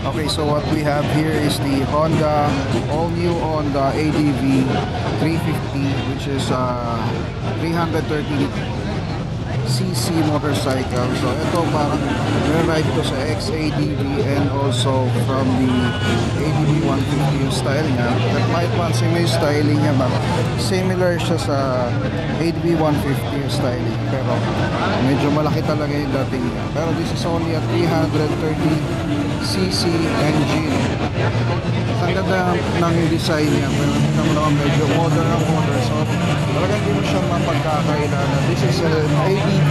Okay, so what we have here is the Honda, all new Honda ADV 350, which is 330cc motorcycle. So ito parang ride ko sa XADV and also from the ADV 150 yung style niya. But might pansin mo yung styling niya, but similar siya sa ADV 150 yung styling. Pero medyo malaki talaga yung dating niya. Pero this is only a 330cc engine. Ang ganda ng design niya, pero tingnan mo naman medyo modern ang motor. So talagang hindi mo siya mapagkakailangan. This is an ADV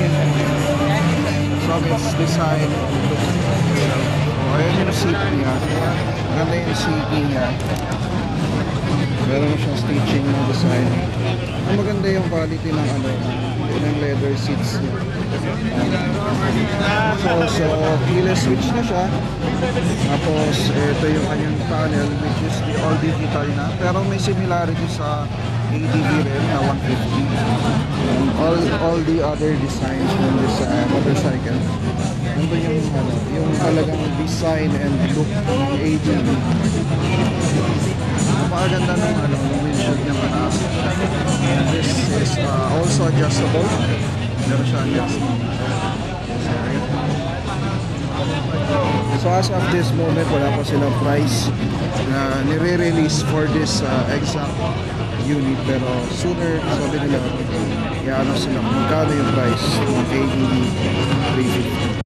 from its design. So ayan yung seat niya. Ganda yung seating niya. Meron mo siyang stitching na design. Ang maganda yung quality ng ng leather seats niya. So keyless switch na siya. Tapos ito yung kanyang panel, which is the all digital na, pero may similarity sa ADV rin na 150. All the other designs ng this motorcycle, nandun yung talagang design and look ng ADV. Napakaganda ng windshield niya mataas. And this is also adjustable. Meron siya adjustable. So as of this moment, wala pa silang price na nire-release for this exact unit, pero sooner, sabi nila, i-ano sila magkano yung price ng ADV 350.